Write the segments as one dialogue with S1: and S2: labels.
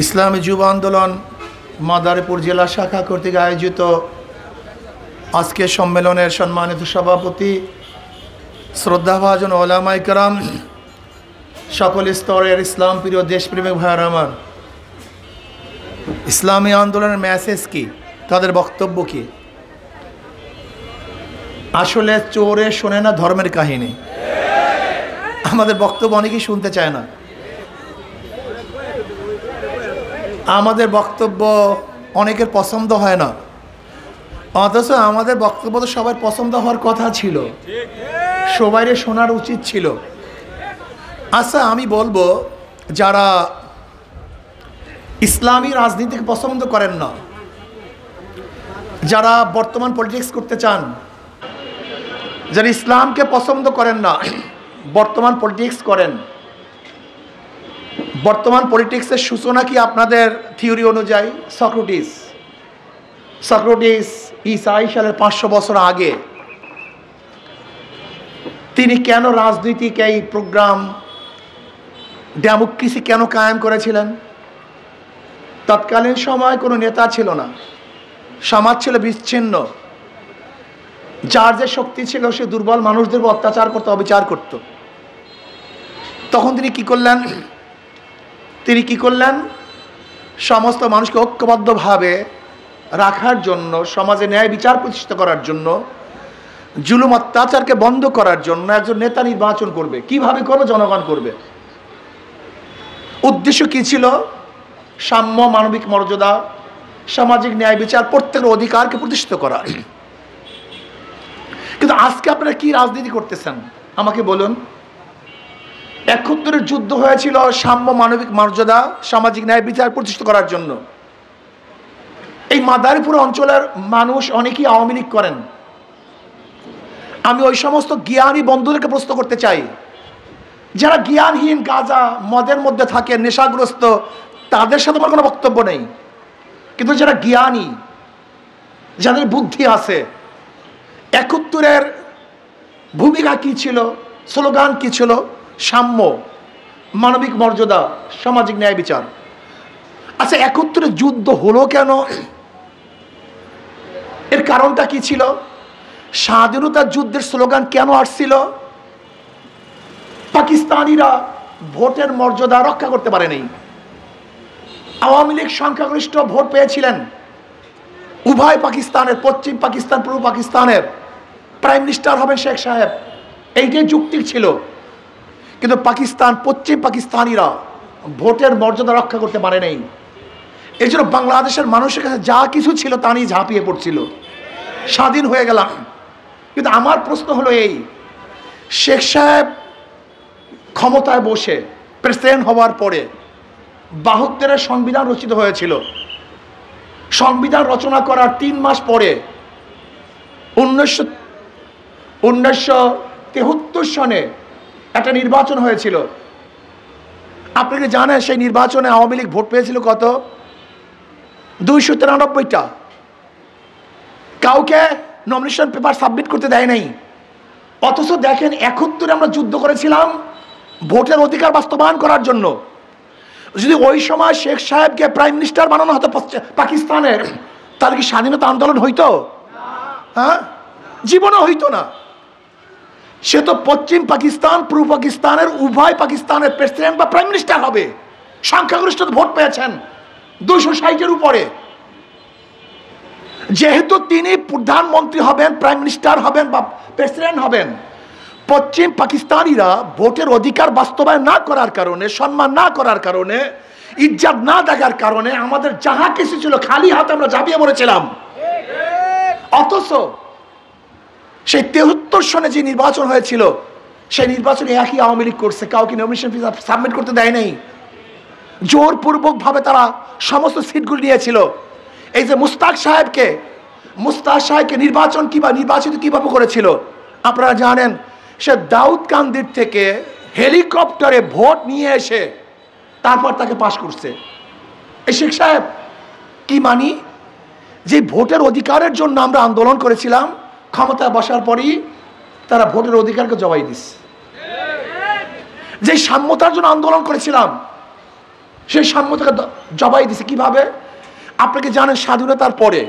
S1: ইসলামী যুব আন্দোলন মাদারীপুর জেলা শাখা কর্তৃক আয়োজিত আজকের সম্মেলনের সম্মানিত সভাপতি শ্রদ্ধাভাজন ওলামায়ে কেরাম, সকল স্তরের ইসলাম প্রিয় দেশপ্রেমিক ভাইয়েরা আমার, ইসলামী আন্দোলনের মেসেজ কি, তাদের বক্তব্য কি? আসলে চোরে শোনে না ধর্মের কাহিনী। আমাদের বক্তব্য অনেকেই শুনতে চায় না। আমাদের বক্তব্য অনেকের পছন্দ হয় না, অথচ আমাদের বক্তব্য তো সবার পছন্দ হওয়ার কথা ছিল, সবাইরে শোনার উচিত ছিল। আচ্ছা, আমি বলবো যারা ইসলামী রাজনীতিকে পছন্দ করেন না, যারা বর্তমান পলিটিক্স করতে চান, যারা ইসলামকে পছন্দ করেন না, বর্তমান পলিটিক্স করেন, বর্তমান পলিটিক্সের সূচনা কি আপনাদের থিওরি অনুযায়ী? সক্রেটিস ঈসা সালের 500 বছর আগে তিনি কেন রাজনৈতিক এই প্রোগ্রাম ডেমোক্রেসি কেন কায়েম করেছিলেন? তৎকালীন সময় কোনো নেতা ছিল না, সমাজ ছিল বিচ্ছিন্ন, যার যে শক্তি ছিল সে দুর্বল মানুষদের অত্যাচার করত, অবিচার করত। তখন তিনি কি করলেন? সমস্ত মানুষকে ঐক্যবদ্ধভাবে রাখার জন্য, সমাজে ন্যায় বিচার প্রতিষ্ঠিত করার জন্য, জুলুম অত্যাচারকে বন্ধ করার জন্য একজন নেতা নির্বাচন করবে। কিভাবে করবে? জনগণ করবে। উদ্দেশ্য কি ছিল? সাম্য, মানবিক মর্যাদা, সামাজিক ন্যায় বিচার, প্রত্যেকের অধিকারকে প্রতিষ্ঠিত করা। কিন্তু আজকে আপনারা কি রাজনীতি করতেছেন আমাকে বলুন। ৭১-এর যুদ্ধ হয়েছিল সাম্য, মানবিক মর্যাদা, সামাজিক ন্যায় বিচার প্রতিষ্ঠিত করার জন্য। এই মাদারীপুর অঞ্চলের মানুষ অনেকেই আওয়ামী লীগ করেন। আমি ওই সমস্ত জ্ঞানী বন্ধুদেরকে প্রশ্ন করতে চাই, যারা জ্ঞানহীন, গাঁজা মদের মধ্যে থাকে, নেশাগ্রস্ত, তাদের সাথে আমার কোনো বক্তব্য নেই। কিন্তু যারা জ্ঞানী, যাদের বুদ্ধি আছে, ৭১-এর ভূমিকা কি ছিল, স্লোগান কি ছিল? সাম্য, মানবিক মর্যাদা, সামাজিক ন্যায় বিচার। আচ্ছা, ৭১-এর যুদ্ধ হলো কেন? এর কারণটা কি ছিল? স্বাধীনতার যুদ্ধের স্লোগান কেন আসছিল? পাকিস্তানিরা ভোটের মর্যাদা রক্ষা করতে পারেনি। আওয়ামী লীগ সংখ্যাগরিষ্ঠ ভোট পেয়েছিলেন। উভয় পাকিস্তানের, পশ্চিম পাকিস্তান, পূর্ব পাকিস্তানের প্রাইম মিনিস্টার হবেন শেখ সাহেব, এইটাই যুক্তি ছিল। কিন্তু পাকিস্তান, পশ্চিম পাকিস্তানিরা ভোটের মর্যাদা রক্ষা করতে পারে নাই। এই জন্য বাংলাদেশের মানুষের কাছে যা কিছু ছিল তা নিয়ে ঝাঁপিয়ে পড়ছিল। স্বাধীন হয়ে গেলাম। কিন্তু আমার প্রশ্ন হলো এই, শেখ সাহেব ক্ষমতায় বসে প্রেসিডেন্ট হওয়ার পরে ৭২-এর সংবিধান রচিত হয়েছিল। সংবিধান রচনা করার 3 মাস পরে 1973 সনে একটা নির্বাচন হয়েছিল। আপনি কি জানেন সেই নির্বাচনে আওয়ামী লীগ ভোট পেয়েছিল কত? 293টা। কাউকে নমিনেশন পেপার সাবমিট করতে দেয় নাই। অথচ দেখেন, ৭১-এ আমরা যুদ্ধ করেছিলাম ভোটের অধিকার বাস্তবায়ন করার জন্য। যদি ওই সময় শেখ সাহেবকে প্রাইম মিনিস্টার বানানো হতো পাকিস্তানের, তাহলে কি স্বাধীনতা আন্দোলন হইতো? হ্যাঁ, জীবনও হইতো না। সে তো পশ্চিম পাকিস্তান, পূর্ব পাকিস্তানের, উভয় পাকিস্তানের প্রেসিডেন্ট বা প্রাইম মিনিস্টার হবে। সংখ্যাগরিষ্ঠ ভোট পেয়েছেন 260-এর উপরে। যেহেতু তিনি প্রধানমন্ত্রী হবেন, প্রাইম মিনিস্টার হবেন বা প্রেসিডেন্ট হবেন, পশ্চিম পাকিস্তানিরা ভোটের অধিকার বাস্তবায়ন না করার কারণে, সম্মান না করার কারণে, ইজ্জত না দেখার কারণে আমাদের যাহা কিছু ছিল খালি হাতে আমরা ঝাঁপিয়ে পড়েছিলাম। অথচ সেই 73 সনে যে নির্বাচন হয়েছিল, সেই নির্বাচনে একই আওয়ামী লীগ করছে, কাউকে নমিনেশন সাবমিট করতে দেয় নাই। জোরপূর্বকভাবে তারা সমস্ত সিটগুলি নিয়েছিল। এই যে মুস্তাক সাহেবকে নির্বাচিত কিভাবে করেছিল আপনারা জানেন? সে দাউদকান্দির থেকে হেলিকপ্টারে ভোট নিয়ে এসে তারপর তাকে পাশ করছে। এই শেখ সাহেব কি মানি? যে ভোটের অধিকারের জন্য আমরা আন্দোলন করেছিলাম, ক্ষমতায় বসার পরই তারা ভোটের অধিকারকে জবাই দিচ্ছে। যে সাম্যতার জন্য আন্দোলন করেছিলাম, সেই সাম্যতাকে জবাই দিছে কিভাবে? আপনাকে জানেন স্বাধীনতার পরে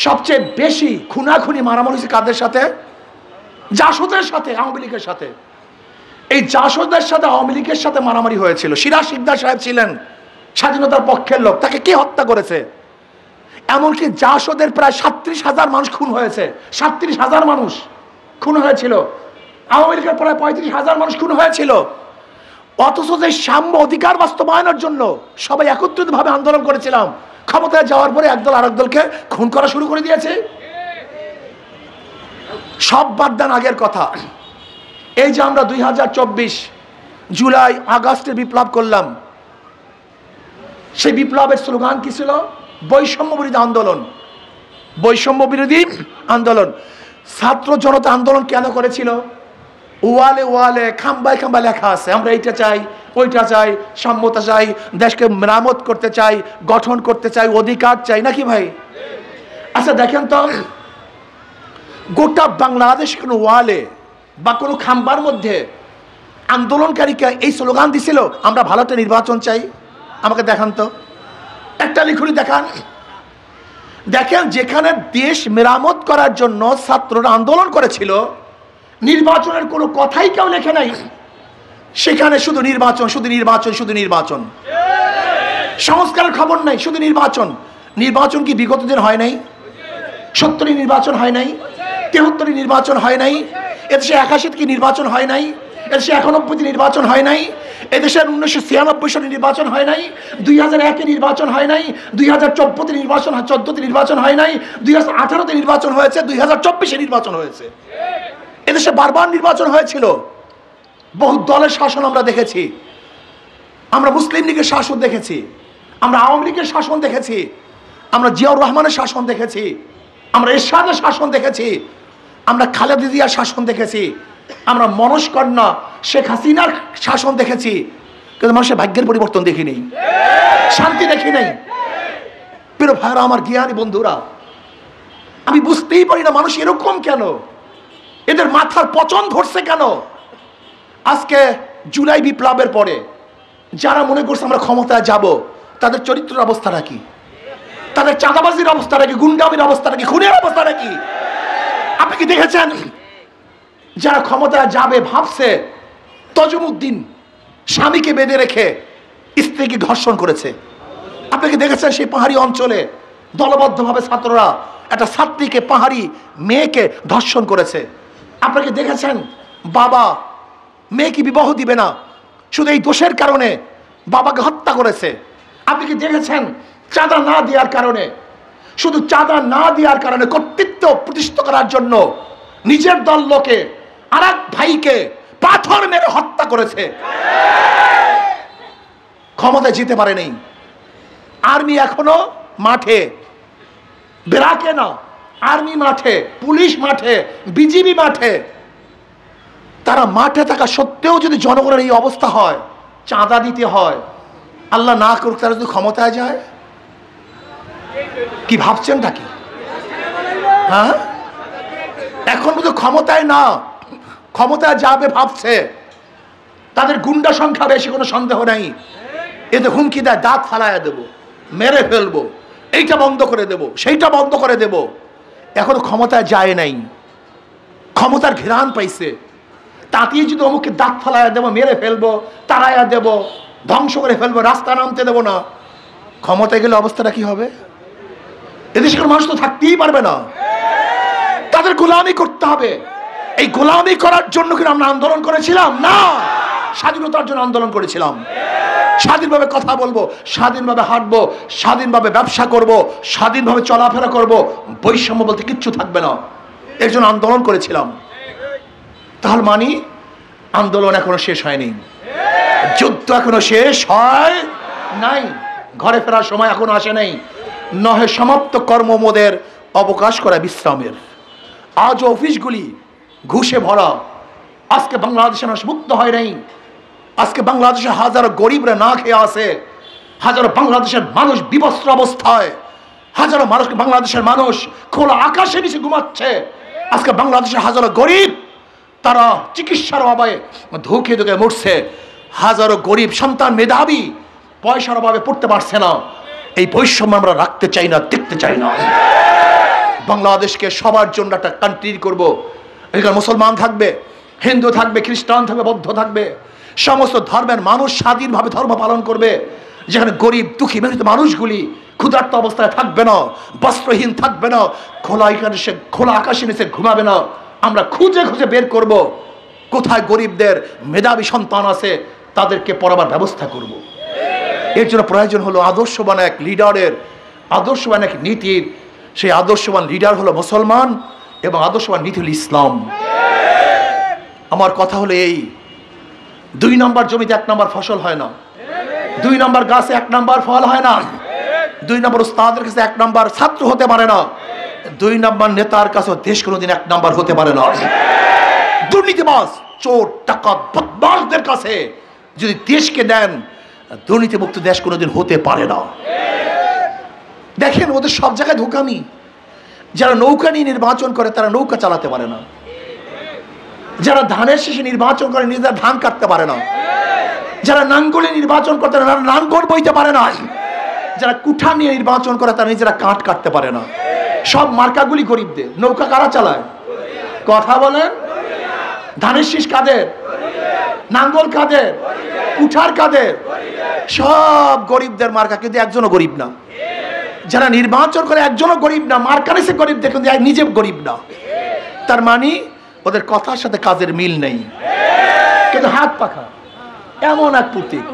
S1: সবচেয়ে বেশি খুনাখুনি মারামারি হয়েছে কাদের সাথে? জাসদের সাথে, আওয়ামী লীগের সাথে। এই জাসদের সাথে আওয়ামী লীগের সাথে মারামারি হয়েছিল। সিরাজ শিকদার সাহেব ছিলেন স্বাধীনতার পক্ষের লোক, তাকে কে হত্যা করেছে? এমনকি জাসদের প্রায় ৩৭,০০০ মানুষ খুন হয়েছে। ৩৭,০০০ মানুষ খুন হয়েছিল। আওয়ামী লীগের প্রায় ৩৫,০০০ মানুষ খুন হয়েছিল। অথচ যে সাম্য অধিকার বাস্তবায়নের জন্য সবাই একত্রিতভাবে আন্দোলন করেছিলাম, ক্ষমতায় যাওয়ার পরে একদল আরেক দলকে খুন করা শুরু করে দিয়েছে। সব বাদ দেন আগের কথা। এই যে আমরা ২০২৪ জুলাই আগস্টে বিপ্লব করলাম, সেই বিপ্লবের স্লোগান কি ছিল? বৈষম্য বিরোধী আন্দোলন। বৈষম্য বিরোধী আন্দোলন। ছাত্র জনতা আন্দোলন কেন করেছিল? ওয়ালে ওয়ালে খাম্বায় খাম্বায় লেখা আছে, আমরা এইটা চাই, ওইটা চাই, সাম্যতা চাই, দেশকে মেরামত করতে চাই, গঠন করতে চাই, অধিকার চাই, নাকি ভাই? আচ্ছা দেখেন তো, গোটা বাংলাদেশ কোনো ওয়ালে বা কোনো খাম্বার মধ্যে আন্দোলনকারীকে এই স্লোগান দিছিল, আমরা ভালো একটা নির্বাচন চাই? আমাকে দেখান তো, একটা লিখুনি দেখান। দেখেন, যেখানে দেশ মেরামত করার জন্য ছাত্ররা আন্দোলন করেছিল, নির্বাচনের কোনো কথাই কেউ লেখে নাই। সেখানে শুধু নির্বাচন, শুধু নির্বাচন, শুধু নির্বাচন, সংস্কারের খবর নাই, শুধু নির্বাচন। নির্বাচন কি বিগত দিন হয় নাই? ৭০ নির্বাচন হয় নাই? ৭৩ নির্বাচন হয় নাই? এদেশে ৮১ কি নির্বাচন হয় নাই? এদেশে ৯১ নির্বাচন হয় নাই? এদেশের ১৯৯৬ সালে নির্বাচন হয় নাই? ২০০১ নির্বাচন হয় নাই? ২০১৪ নির্বাচন, ১৪ নির্বাচন হয় নাই? ২০১৮ নির্বাচন হয়েছে, ২০২৪ নির্বাচন হয়েছে। এদেশে বারবার নির্বাচন হয়েছিল। বহু দলের শাসন আমরা দেখেছি। আমরা মুসলিম লীগের শাসন দেখেছি, আমরা আওয়ামী লীগের শাসন দেখেছি, আমরা জিয়াউর রহমানের শাসন দেখেছি, আমরা এরশাদের শাসন দেখেছি, আমরা খালেদা জিয়ার শাসন দেখেছি, আমরা মনস্কন্যা শেখ হাসিনার শাসন দেখেছি। কিন্তু মানুষের ভাগ্যের পরিবর্তন দেখি নেই, শান্তি দেখি নাই। প্রিয় ভাইরা, আমার জ্ঞানী বন্ধুরা, আমি বুঝতেই পারি না মানুষ এরকম কেন, এদের মাথার পচন ধরছে কেন? আজকে জুলাই বিপ্লবের পরে যারা মনে করছে আমরা ক্ষমতায় যাব, তাদের চরিত্রের অবস্থাটা কি? তাদের চাঁদাবাজির অবস্থাটা কি? গুন্ডামির অবস্থাটা কি? খুনের অবস্থাটা কি? আপনি কি দেখেছেন? যারা ক্ষমতায় যাবে ভাবছে, তজুমুদ্দিন স্বামীকে বেঁধে রেখে স্ত্রীকে ধর্ষণ করেছে। আপনি কি দেখেছেন সেই পাহাড়ি অঞ্চলে দলবদ্ধভাবে ছাত্ররা একটা ছাত্রীকে, পাহাড়ি মেয়েকে ধর্ষণ করেছে? আপনাকে দেখেছেন বাবা মেয়েকে বিবাহ দিবে না, শুধু এই দোষের কারণে বাবাকে হত্যা করেছে? আপনি কি দেখেছেন চাঁদা না দেওয়ার কারণে, শুধু চাঁদা না দেওয়ার কারণে কর্তৃত্ব প্রতিষ্ঠা করার জন্য নিজের দল লোকে আর এক ভাইকে পাথর মেরে হত্যা করেছে? ক্ষমতায় যেতে পারে নাই। আর্মি এখনো মাঠে, বেরাকে না, আর্মি মাঠে, পুলিশ মাঠে, বিজিবি মাঠে। তারা মাঠে থাকা সত্ত্বেও যদি জনগণের এই অবস্থা হয়, চাঁদা দিতে হয়, আল্লাহ না করুক তারা যদি ক্ষমতায় যায়, কি ভাবছেনটা কি? হ্যাঁ, এখন শুধু ক্ষমতায় না, ক্ষমতায় যাবে ভাবছে। তাদের গুন্ডা সংখ্যা বেশি, কোনো সন্দেহ নাই। এতে হুমকি দেয়, দাঁত ফালাইয়া দেবো, মেরে ফেলবো, এইটা বন্ধ করে দেব, সেইটা বন্ধ করে দেব। এখনো ক্ষমতায় যায় নাই, ক্ষমতার ঘেরান পাইছে। তাতেই যদি অমুককে দাঁত ফালাইয়া দেবো, মেরে ফেলবো, তাড়াইয়া দেব, ধ্বংস করে ফেলবো, রাস্তা নামতে দেবো না, ক্ষমতায় গেলে অবস্থাটা কি হবে? এদেশের মানুষ তো থাকতেই পারবে না, তাদের গোলামি করতে হবে। এই গোলামি করার জন্য কি আমরা আন্দোলন করেছিলাম? না, স্বাধীনতার জন্য আন্দোলন করেছিলাম। স্বাধীনভাবে কথা বলবো, স্বাধীনভাবে হাঁটবো, স্বাধীনভাবে ব্যবসা করব, স্বাধীনভাবে চলাফেরা করব, বৈষম্য বলতে কিচ্ছু থাকবে না, এর জন্য আন্দোলন করেছিলাম। তাহলে মানি আন্দোলন এখনো শেষ হয়নি, যুদ্ধ এখনো শেষ হয় নাই, ঘরে ফেরার সময় এখনো আসে নাই। নহে সমাপ্ত কর্মমোদের অবকাশ করা বিশ্রামের। আজ অফিসগুলি ঘুষে ভরা। আজকে বাংলাদেশে মানুষ মুক্ত হয় নাই। আজকে বাংলাদেশে হাজারো গরিবরা না খেয়ে আসে, হাজারো বাংলাদেশের মানুষ বিবস্ত্র অবস্থায়, হাজারো মানুষ, বাংলাদেশের মানুষ খোলা আকাশে নিচে ঘুমাচ্ছে। আজকে বাংলাদেশের হাজারো গরিব তারা চিকিৎসার অভাবে ধুকে ধুকে মরছে। হাজারো গরিব সন্তান মেধাবী পয়সার অভাবে পড়তে পারছে না। এই বৈষম্য আমরা রাখতে চাই না, দেখতে চাই না। বাংলাদেশকে সবার জন্য একটা কান্ট্রি করব। এখানে মুসলমান থাকবে, হিন্দু থাকবে, খ্রিস্টান থাকবে, বৌদ্ধ থাকবে, সমস্ত ধর্মের মানুষ স্বাধীনভাবে ধর্ম পালন করবে। যেখানে গরিব দুঃখী মেহনত মানুষগুলি ক্ষুধার্ত অবস্থায় থাকবে না, বস্ত্রহীন থাকবে না, খোলা আকাশে নিচে ঘুমাবে না। আমরা খুঁজে খুঁজে বের করব কোথায় গরিবদের মেধাবী সন্তান আছে, তাদেরকে পড়াবার ব্যবস্থা করব। এর জন্য প্রয়োজন হলো আদর্শবান এক লিডারের, আদর্শবান এক নীতির। সেই আদর্শবান লিডার হলো মুসলমান এবং আদর্শবান নীতি হল ইসলাম। আমার কথা হলো এই, 2 নম্বর জমিতে 1 নম্বর ফসল হয় না, 2 নম্বর গাছে 1 নম্বর ফল হয় না, 2 নম্বর উস্তাদের কাছে 1 নম্বর ছাত্র হতে পারে না, 2 নম্বর নেতার কাছে দেশ কোনোদিন 1 নম্বর হতে পারে না। দুর্নীতিবাজ, চোর, ডাকাত, বদমাশদের কাছে যদি দেশকে দেন, দুর্নীতিমুক্ত দেশ কোনোদিন হতে পারে না। দেখেন ওদের সব জায়গায় ধোঁকামি। যারা নৌকা নিয়ে নির্বাচন করে তারা নৌকা চালাতে পারে না, যারা ধানের শেষে নির্বাচন করে নিজেরা ধান কাটতে পারে না, যারা নাঙ্গলে নির্বাচন করতে তারা নাঙ্গল বইতে পারে না, যারা কুঠা নিয়ে নির্বাচন করে তারা নিজেরা কাঠ কাটতে পারে না। সব মার্কাগুলি গরিবদের। নৌকা কারা চালায়? কথা বলেন। ধানের শীষ কাদের? নাঙ্গল কাদের? কুঠার কাদের? সব গরিবদের মার্কা, কিন্তু একজনও গরিব না। যারা নির্বাচন করে একজনও গরিব না, মার্কা নিছে গরিব, দেখুন নিজে গরিব না। তার মানে ওদের কথার সাথে কাজের মিল নেই, কিন্তু হাত পাখা। এমন এক প্রতীক,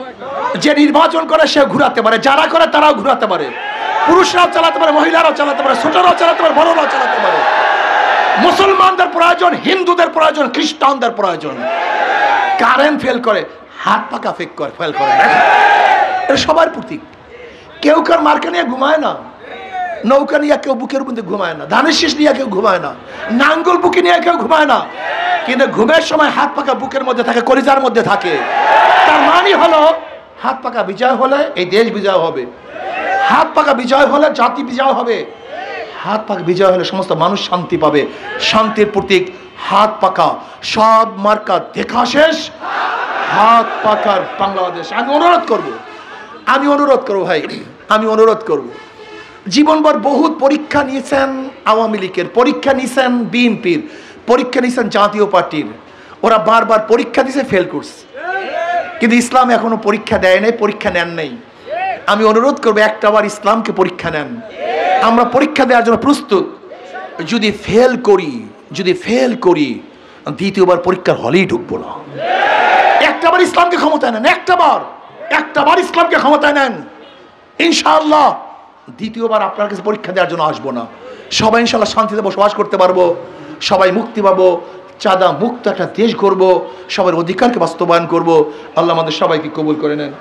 S1: যে নির্বাচন করে সে ঘুরাতে পারে, যারা করে তারাও ঘুরাতে পারে, পুরুষরাও চালাতে পারে, মহিলারাও চালাতে পারে, ছোটরাও চালাতে পারে, বড়রাও চালাতে পারে। মুসলমানদের প্রয়োজন, হিন্দুদের প্রয়োজন, খ্রিস্টানদের প্রয়োজন। কারেন্ট ফেল করে, হাত পাকা ফেল করে, এটা সবার প্রতীক। কেউ কার মার্কা নিয়ে ঘুমায় না, নৌকা নিয়ে কেউ বুকের মধ্যে ঘুমায় না, ধানের শীষ নিয়ে কেউ ঘুমায় না, নাঙ্গল বুকে নিয়ে কেউ ঘুমায় না, কিন্তু ঘুমের সময় হাত পাকা বুকের মধ্যে থাকে, কলিজার মধ্যে থাকে। তার মানে হলো হাত পাকা বিজয় হলে এই দেশ বিজয় হবে, হাত পাকা বিজয় হলে জাতি বিজয় হবে, হাত পাকা বিজয় হলে সমস্ত মানুষ শান্তি পাবে। শান্তির প্রতীক হাত পাকা। সব মার্কা দেখা শেষ, হাত পাকার বাংলাদেশ। আমি অনুরোধ করব ভাই, আমি অনুরোধ করব, জীবনভর বহুত পরীক্ষা নিয়েছেন আওয়ামী লীগের, পরীক্ষা নিয়েছেন বিএনপির, পরীক্ষা নিয়েছেন জাতীয় পার্টির। ওরা বারবার পরীক্ষা দিয়েছে, ফেল করছে, কিন্তু ইসলাম এখনো পরীক্ষা দেয় নাই, পরীক্ষা নেন নাই। আমি অনুরোধ করবো একটাবার ইসলামকে পরীক্ষা নেন। আমরা পরীক্ষা দেওয়ার জন্য প্রস্তুত। যদি ফেল করি দ্বিতীয়বার পরীক্ষার হলেই ঢুকবো না। একটাবার ইসলামকে ক্ষমতায় নেন, একটাবার ইসলামকে ক্ষমতায় নেন, ইনশাআল্লাহ দ্বিতীয়বার আপনার কাছে পরীক্ষা দেওয়ার জন্য আসবো না। সবাই ইনশাআল্লাহ শান্তিতে বসবাস করতে পারবো, সবাই মুক্তি পাবো, চাঁদা মুক্ত একটা দেশ গড়বো, সবার অধিকারকে বাস্তবায়ন করব। আল্লাহ আমাদের সবাইকে কবুল করে নেন।